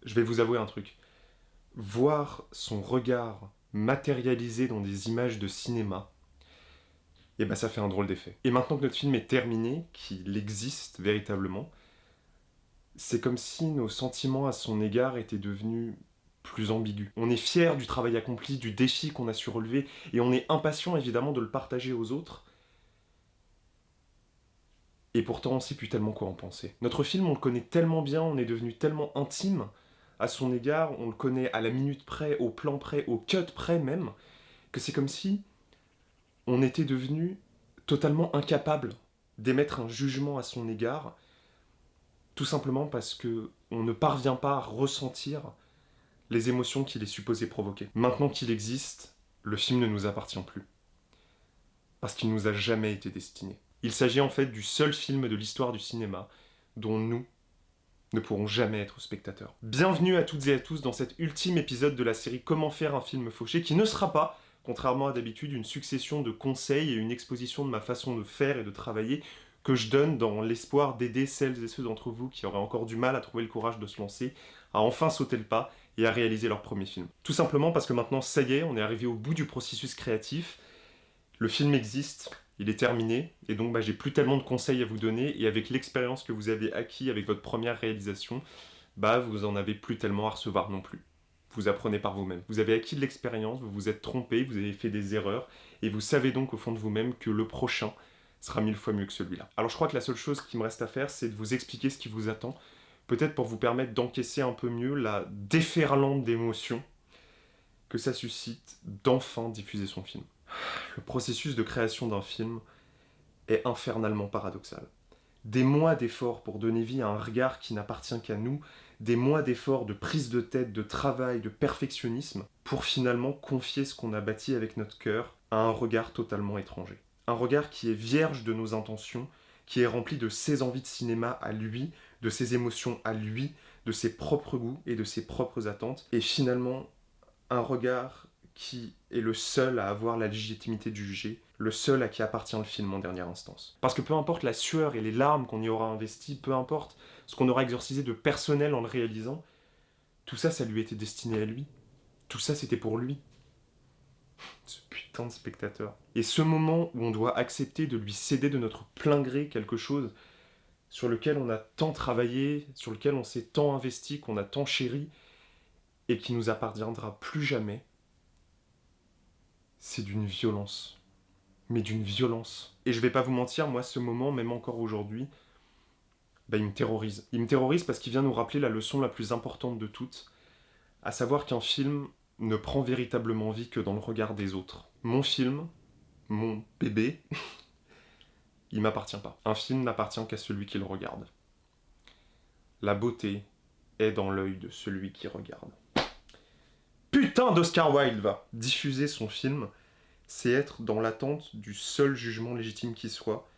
je vais vous avouer un truc. Voir son regard matérialisé dans des images de cinéma, et ben ça fait un drôle d'effet. Et maintenant que notre film est terminé, qu'il existe véritablement, c'est comme si nos sentiments à son égard étaient devenus plus ambigus. On est fier du travail accompli, du défi qu'on a su relever, et on est impatient évidemment de le partager aux autres. Et pourtant on sait plus tellement quoi en penser. Notre film, on le connaît tellement bien, on est devenu tellement intime à son égard, on le connaît à la minute près, au plan près, au cut près même, que c'est comme si on était devenu totalement incapable d'émettre un jugement à son égard, tout simplement parce que on ne parvient pas à ressentir les émotions qu'il est supposé provoquer. Maintenant qu'il existe, le film ne nous appartient plus. Parce qu'il ne nous a jamais été destiné. Il s'agit en fait du seul film de l'histoire du cinéma dont nous ne pourront jamais être spectateurs. Bienvenue à toutes et à tous dans cet ultime épisode de la série Comment faire un film fauché, qui ne sera pas, contrairement à d'habitude, une succession de conseils et une exposition de ma façon de faire et de travailler que je donne dans l'espoir d'aider celles et ceux d'entre vous qui auraient encore du mal à trouver le courage de se lancer, à enfin sauter le pas et à réaliser leur premier film. Tout simplement parce que maintenant, ça y est, on est arrivé au bout du processus créatif, le film existe, il est terminé, et donc j'ai plus tellement de conseils à vous donner, et avec l'expérience que vous avez acquis avec votre première réalisation, vous en avez plus tellement à recevoir non plus. Vous apprenez par vous-même. Vous avez acquis de l'expérience, vous vous êtes trompé, vous avez fait des erreurs, et vous savez donc au fond de vous-même que le prochain sera 1000 fois mieux que celui-là. Alors je crois que la seule chose qui me reste à faire, c'est de vous expliquer ce qui vous attend, peut-être pour vous permettre d'encaisser un peu mieux la déferlante d'émotions que ça suscite d'enfin diffuser son film. Le processus de création d'un film est infernalement paradoxal. Des mois d'efforts pour donner vie à un regard qui n'appartient qu'à nous, des mois d'efforts, de prise de tête, de travail, de perfectionnisme, pour finalement confier ce qu'on a bâti avec notre cœur à un regard totalement étranger. Un regard qui est vierge de nos intentions, qui est rempli de ses envies de cinéma à lui, de ses émotions à lui, de ses propres goûts et de ses propres attentes, et finalement un regard qui est le seul à avoir la légitimité de juger, le seul à qui appartient le film en dernière instance. Parce que peu importe la sueur et les larmes qu'on y aura investi, peu importe ce qu'on aura exorcisé de personnel en le réalisant, tout ça, ça lui était destiné à lui. Tout ça, c'était pour lui. Ce putain de spectateur. Et ce moment où on doit accepter de lui céder de notre plein gré quelque chose sur lequel on a tant travaillé, sur lequel on s'est tant investi, qu'on a tant chéri, et qui nous appartiendra plus jamais, c'est d'une violence. Mais d'une violence. Et je vais pas vous mentir, moi, ce moment, même encore aujourd'hui, il me terrorise. Il me terrorise parce qu'il vient nous rappeler la leçon la plus importante de toutes, à savoir qu'un film ne prend véritablement vie que dans le regard des autres. Mon film, mon bébé, il m'appartient pas. Un film n'appartient qu'à celui qui le regarde. La beauté est dans l'œil de celui qui regarde. Putain d'Oscar Wilde va diffuser son film, c'est être dans l'attente du seul jugement légitime qui soit,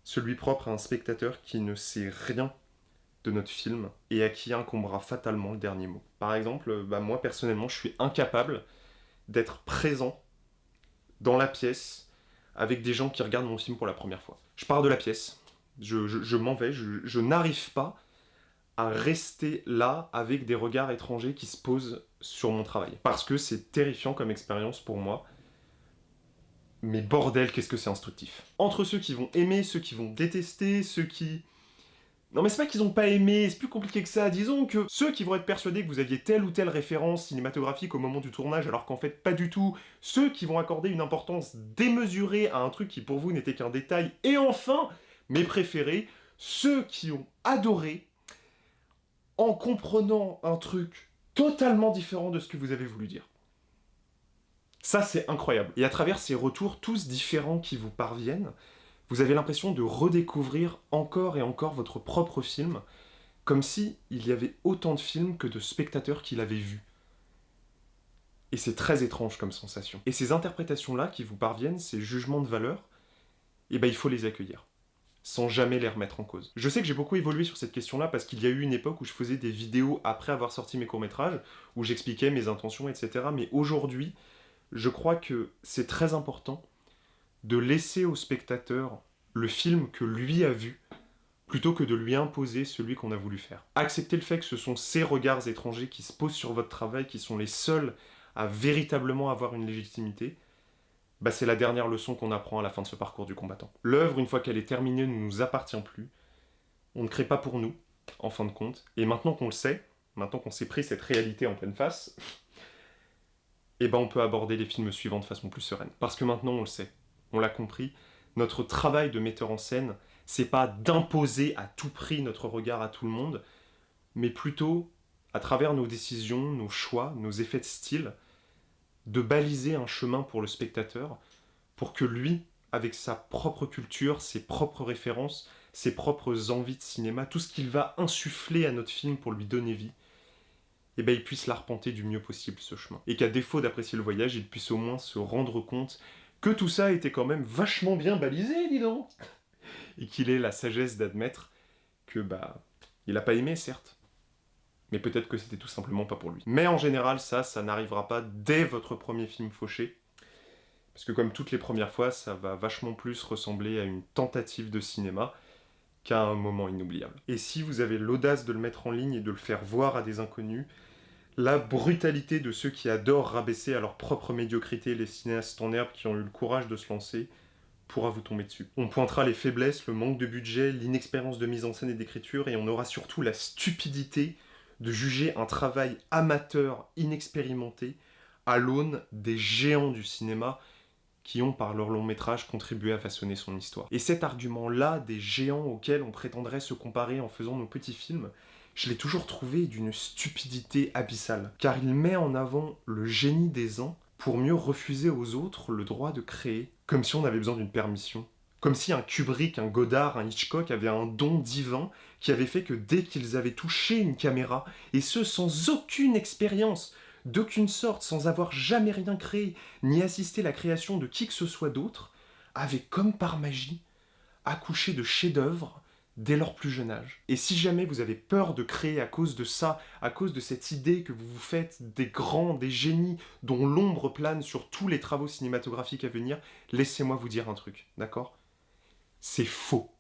celui propre à un spectateur qui ne sait rien de notre film et à qui incombera fatalement le dernier mot. Par exemple, moi personnellement, je suis incapable d'être présent dans la pièce avec des gens qui regardent mon film pour la première fois. Je pars de la pièce, je m'en vais, je n'arrive pas à rester là avec des regards étrangers qui se posent sur mon travail. Parce que c'est terrifiant comme expérience pour moi. Mais bordel, qu'est-ce que c'est instructif. Entre ceux qui vont aimer, ceux qui vont détester, ceux qui... Non mais c'est pas qu'ils ont pas aimé, c'est plus compliqué que ça. Disons que ceux qui vont être persuadés que vous aviez telle ou telle référence cinématographique au moment du tournage alors qu'en fait pas du tout, ceux qui vont accorder une importance démesurée à un truc qui pour vous n'était qu'un détail, et enfin, mes préférés, ceux qui ont adoré en comprenant un truc totalement différent de ce que vous avez voulu dire. Ça, c'est incroyable. Et à travers ces retours, tous différents qui vous parviennent, vous avez l'impression de redécouvrir encore et encore votre propre film, comme si il y avait autant de films que de spectateurs qui l'avaient vu. Et c'est très étrange comme sensation. Et ces interprétations-là qui vous parviennent, ces jugements de valeur, il faut les accueillir, sans jamais les remettre en cause. Je sais que j'ai beaucoup évolué sur cette question-là parce qu'il y a eu une époque où je faisais des vidéos après avoir sorti mes courts-métrages, où j'expliquais mes intentions, etc. Mais aujourd'hui, je crois que c'est très important de laisser au spectateur le film que lui a vu plutôt que de lui imposer celui qu'on a voulu faire. Acceptez le fait que ce sont ces regards étrangers qui se posent sur votre travail qui sont les seuls à véritablement avoir une légitimité, bah c'est la dernière leçon qu'on apprend à la fin de ce parcours du combattant. L'œuvre, une fois qu'elle est terminée, ne nous appartient plus. On ne crée pas pour nous, en fin de compte. Et maintenant qu'on le sait, maintenant qu'on s'est pris cette réalité en pleine face, eh ben on peut aborder les films suivants de façon plus sereine. Parce que maintenant on le sait, on l'a compris, notre travail de metteur en scène, c'est pas d'imposer à tout prix notre regard à tout le monde, mais plutôt, à travers nos décisions, nos choix, nos effets de style, de baliser un chemin pour le spectateur, pour que lui, avec sa propre culture, ses propres références, ses propres envies de cinéma, tout ce qu'il va insuffler à notre film pour lui donner vie, eh ben, il puisse l'arpenter du mieux possible ce chemin. Et qu'à défaut d'apprécier le voyage, il puisse au moins se rendre compte que tout ça était quand même vachement bien balisé, dis donc. Et qu'il ait la sagesse d'admettre que, bah, il a pas aimé, certes. Mais peut-être que c'était tout simplement pas pour lui. Mais en général, ça n'arrivera pas dès votre premier film fauché. Parce que comme toutes les premières fois, ça va vachement plus ressembler à une tentative de cinéma qu'à un moment inoubliable. Et si vous avez l'audace de le mettre en ligne et de le faire voir à des inconnus, la brutalité de ceux qui adorent rabaisser à leur propre médiocrité les cinéastes en herbe qui ont eu le courage de se lancer pourra vous tomber dessus. On pointera les faiblesses, le manque de budget, l'inexpérience de mise en scène et d'écriture, et on aura surtout la stupidité de juger un travail amateur, inexpérimenté, à l'aune des géants du cinéma qui ont, par leur long métrage, contribué à façonner son histoire. Et cet argument-là, des géants auxquels on prétendrait se comparer en faisant nos petits films, je l'ai toujours trouvé d'une stupidité abyssale. Car il met en avant le génie des uns pour mieux refuser aux autres le droit de créer, comme si on avait besoin d'une permission. Comme si un Kubrick, un Godard, un Hitchcock avaient un don divin qui avait fait que dès qu'ils avaient touché une caméra, et ce sans aucune expérience, d'aucune sorte, sans avoir jamais rien créé, ni assisté à la création de qui que ce soit d'autre, avaient comme par magie accouché de chefs-d'œuvre dès leur plus jeune âge. Et si jamais vous avez peur de créer à cause de ça, à cause de cette idée que vous vous faites des grands, des génies dont l'ombre plane sur tous les travaux cinématographiques à venir, laissez-moi vous dire un truc, d'accord ? C'est faux.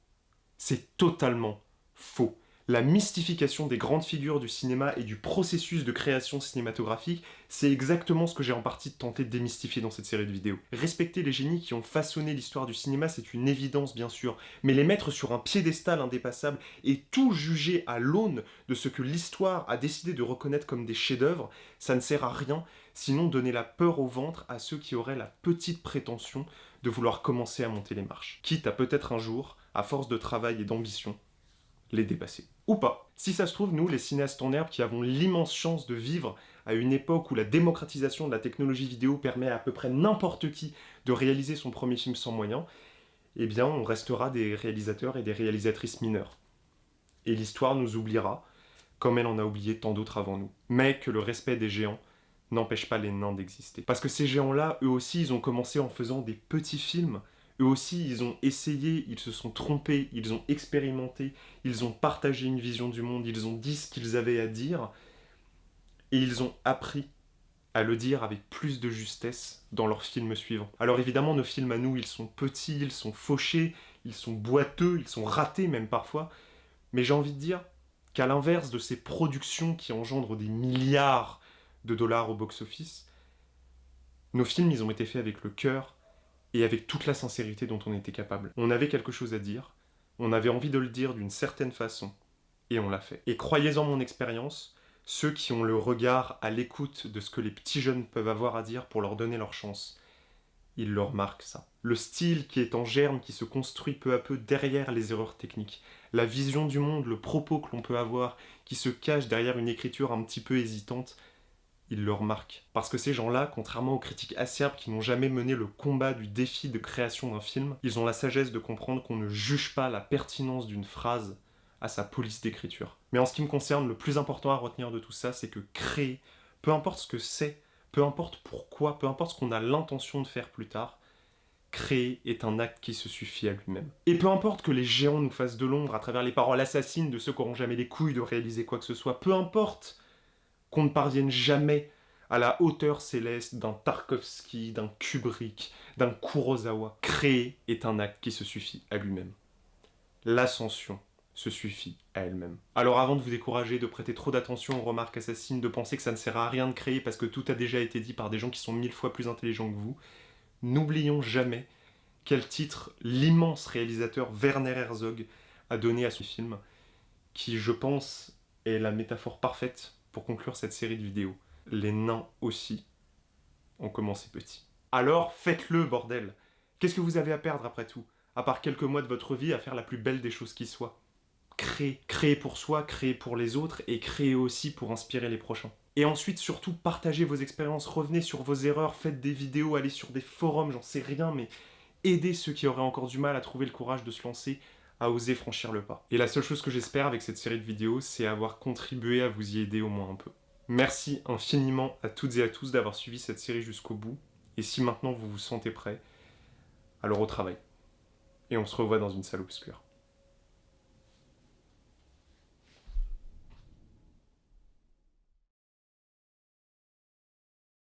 C'est totalement faux. La mystification des grandes figures du cinéma et du processus de création cinématographique, c'est exactement ce que j'ai en partie tenté de démystifier dans cette série de vidéos. Respecter les génies qui ont façonné l'histoire du cinéma, c'est une évidence bien sûr, mais les mettre sur un piédestal indépassable et tout juger à l'aune de ce que l'histoire a décidé de reconnaître comme des chefs-d'œuvre, ça ne sert à rien, sinon donner la peur au ventre à ceux qui auraient la petite prétention de vouloir commencer à monter les marches. Quitte à peut-être un jour, à force de travail et d'ambition, les dépasser. Ou pas. Si ça se trouve, nous, les cinéastes en herbe qui avons l'immense chance de vivre à une époque où la démocratisation de la technologie vidéo permet à peu près n'importe qui de réaliser son premier film sans moyens, eh bien, on restera des réalisateurs et des réalisatrices mineurs. Et l'histoire nous oubliera, comme elle en a oublié tant d'autres avant nous. Mais que le respect des géants n'empêche pas les nains d'exister. Parce que ces géants-là, eux aussi, ils ont commencé en faisant des petits films. Eux aussi, ils ont essayé, ils se sont trompés, ils ont expérimenté, ils ont partagé une vision du monde, ils ont dit ce qu'ils avaient à dire, et ils ont appris à le dire avec plus de justesse dans leurs films suivants. Alors évidemment, nos films à nous, ils sont petits, ils sont fauchés, ils sont boiteux, ils sont ratés même parfois, mais j'ai envie de dire qu'à l'inverse de ces productions qui engendrent des milliards de dollars au box-office, nos films, ils ont été faits avec le cœur, et avec toute la sincérité dont on était capable. On avait quelque chose à dire, on avait envie de le dire d'une certaine façon, et on l'a fait. Et croyez-en mon expérience, ceux qui ont le regard à l'écoute de ce que les petits jeunes peuvent avoir à dire pour leur donner leur chance, ils leur marquent ça. Le style qui est en germe, qui se construit peu à peu derrière les erreurs techniques, la vision du monde, le propos que l'on peut avoir, qui se cache derrière une écriture un petit peu hésitante, ils leur marquent. Parce que ces gens-là, contrairement aux critiques acerbes qui n'ont jamais mené le combat du défi de création d'un film, ils ont la sagesse de comprendre qu'on ne juge pas la pertinence d'une phrase à sa police d'écriture. Mais en ce qui me concerne, le plus important à retenir de tout ça, c'est que créer, peu importe ce que c'est, peu importe pourquoi, peu importe ce qu'on a l'intention de faire plus tard, créer est un acte qui se suffit à lui-même. Et peu importe que les géants nous fassent de l'ombre à travers les paroles assassines de ceux qui n'auront jamais les couilles de réaliser quoi que ce soit, peu importe qu'on ne parvienne jamais à la hauteur céleste d'un Tarkovsky, d'un Kubrick, d'un Kurosawa. Créer est un acte qui se suffit à lui-même. L'ascension se suffit à elle-même. Alors avant de vous décourager, de prêter trop d'attention aux remarques assassines, de penser que ça ne sert à rien de créer parce que tout a déjà été dit par des gens qui sont 1000 fois plus intelligents que vous, n'oublions jamais quel titre l'immense réalisateur Werner Herzog a donné à ce film, qui, je pense, est la métaphore parfaite pour conclure cette série de vidéos. Les nains aussi ont commencé petits. Alors faites-le, bordel! Qu'est-ce que vous avez à perdre après tout, à part quelques mois de votre vie à faire la plus belle des choses qui soient? Créez pour soi, créez pour les autres, et créez aussi pour inspirer les prochains. Et ensuite, surtout, partagez vos expériences, revenez sur vos erreurs, faites des vidéos, allez sur des forums, j'en sais rien, mais aidez ceux qui auraient encore du mal à trouver le courage de se lancer, à oser franchir le pas. Et la seule chose que j'espère avec cette série de vidéos, c'est avoir contribué à vous y aider au moins un peu. Merci infiniment à toutes et à tous d'avoir suivi cette série jusqu'au bout, et si maintenant vous vous sentez prêts, alors au travail. Et on se revoit dans une salle obscure.